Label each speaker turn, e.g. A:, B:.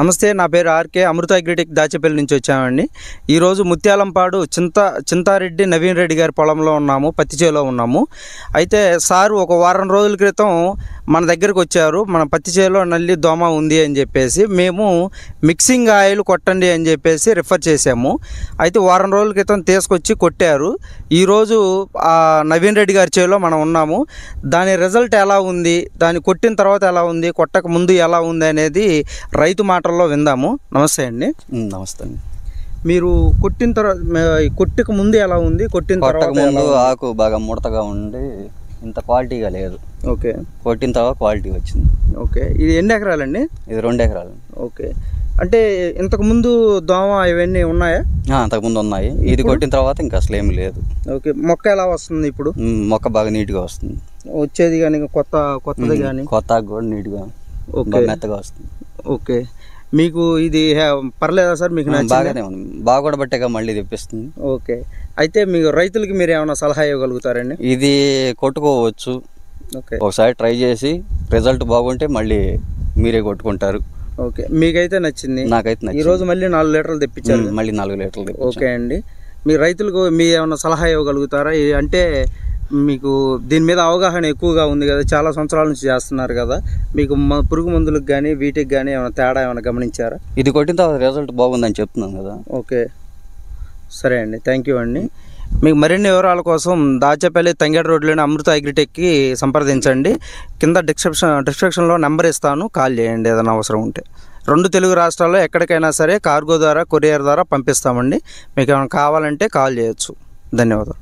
A: నమస్తే, నా పేరు ఆర్కే. అమృత అగ్రిటెక్ దాచేపల్లి నుంచి వచ్చామండి. ఈరోజు ముత్యాలంపాడు చింతారెడ్డి నవీన్ రెడ్డి గారి పొలంలో ఉన్నాము, పత్తి చేలో ఉన్నాము. అయితే సారు ఒక వారం రోజుల క్రితం మన దగ్గరకు వచ్చారు. మన పత్తి చేలో నల్లి దోమ ఉంది అని చెప్పేసి మేము మిక్సింగ్ ఆయిల్ కొట్టండి అని చెప్పేసి రిఫర్ చేసాము. అయితే వారం రోజుల క్రితం తీసుకొచ్చి కొట్టారు. ఈరోజు నవీన్ రెడ్డి గారి చేలో మనం ఉన్నాము. దాని రిజల్ట్ ఎలా ఉంది, దాన్ని కొట్టిన తర్వాత ఎలా ఉంది, కొట్టక ముందు ఎలా ఉంది అనేది రైతు మాటల్లో విందాము. నమస్తే అండి.
B: నమస్తే అండి.
A: మీరు కొట్టిన తర్వాత, కొట్టక ముందు ఎలా ఉంది, కొట్టిన తర్వాత
B: ముందు ఆకు బాగా ముడతగా ఉండి ఇంత క్వాలిటీగా లేదు.
A: ఓకే.
B: కొట్టిన తర్వాత క్వాలిటీ వచ్చింది.
A: ఓకే. ఇది ఎన్ని ఎకరాలండి?
B: ఇది 2 ఎకరాలు.
A: ఓకే. అంటే ఇంతకు ముందు దోమ ఇవన్నీ ఉన్నాయా?
B: అంతకుముందు ఉన్నాయి. ఇది కొట్టిన తర్వాత ఇంకా అసలు ఏమి లేదు.
A: ఓకే. మొక్క ఎలా వస్తుంది ఇప్పుడు?
B: మొక్క బాగా నీట్గా వస్తుంది.
A: వచ్చేది కానీ కొత్తది కానీ
B: కొత్త ఆకు కూడా నీట్గా మెత్తగా వస్తుంది.
A: ఓకే. మీకు ఇది పర్లేదా సార్? మీకు
B: బాగానే ఉంది. బాగా కూడా బట్టేగా మళ్ళీ తెప్పిస్తుంది.
A: ఓకే. అయితే మీకు రైతులకి మీరు ఏమైనా సలహా ఇవ్వగలుగుతారండి?
B: ఇది కొట్టుకోవచ్చు.
A: ఓకే.
B: ఒకసారి ట్రై చేసి రిజల్ట్ బాగుంటే మళ్ళీ మీరే కొట్టుకుంటారు.
A: ఓకే. మీకైతే నచ్చింది?
B: నాకైతే నచ్చింది.
A: ఈరోజు మళ్ళీ 4 లీటర్లు తెప్పించారు.
B: మళ్ళీ 4 లీటర్లు.
A: ఓకే అండి. మీ రైతులకు మీ ఏమైనా సలహా ఇవ్వగలుగుతారా? అంటే మీకు దీని మీద అవగాహన ఎక్కువగా ఉంది కదా, చాలా సంవత్సరాల నుంచి చేస్తున్నారు కదా, మీకు పురుగు మందులకు కానీ వీటికి కానీ ఏమైనా తేడా ఏమైనా గమనించారా?
B: ఇది కొట్టిన తర్వాత రిజల్ట్ బాగుందని చెప్తున్నాను కదా.
A: ఓకే, సరే అండి, థ్యాంక్ యూ అండి. మీకు మరిన్ని వివరాల కోసం దాచేపల్లి తంగేడు రోడ్లోని అమృత అగ్రిటెక్కి సంప్రదించండి. కింద డిస్క్రిప్షన్లో నెంబర్ ఇస్తాను, కాల్ చేయండి ఏదైనా అవసరం ఉంటే. 2 తెలుగు రాష్ట్రాల్లో ఎక్కడికైనా సరే కార్గో ద్వారా, కొరియర్ ద్వారా పంపిస్తామండి. మీకు ఏమైనా కావాలంటే కాల్ చేయొచ్చు. ధన్యవాదాలు.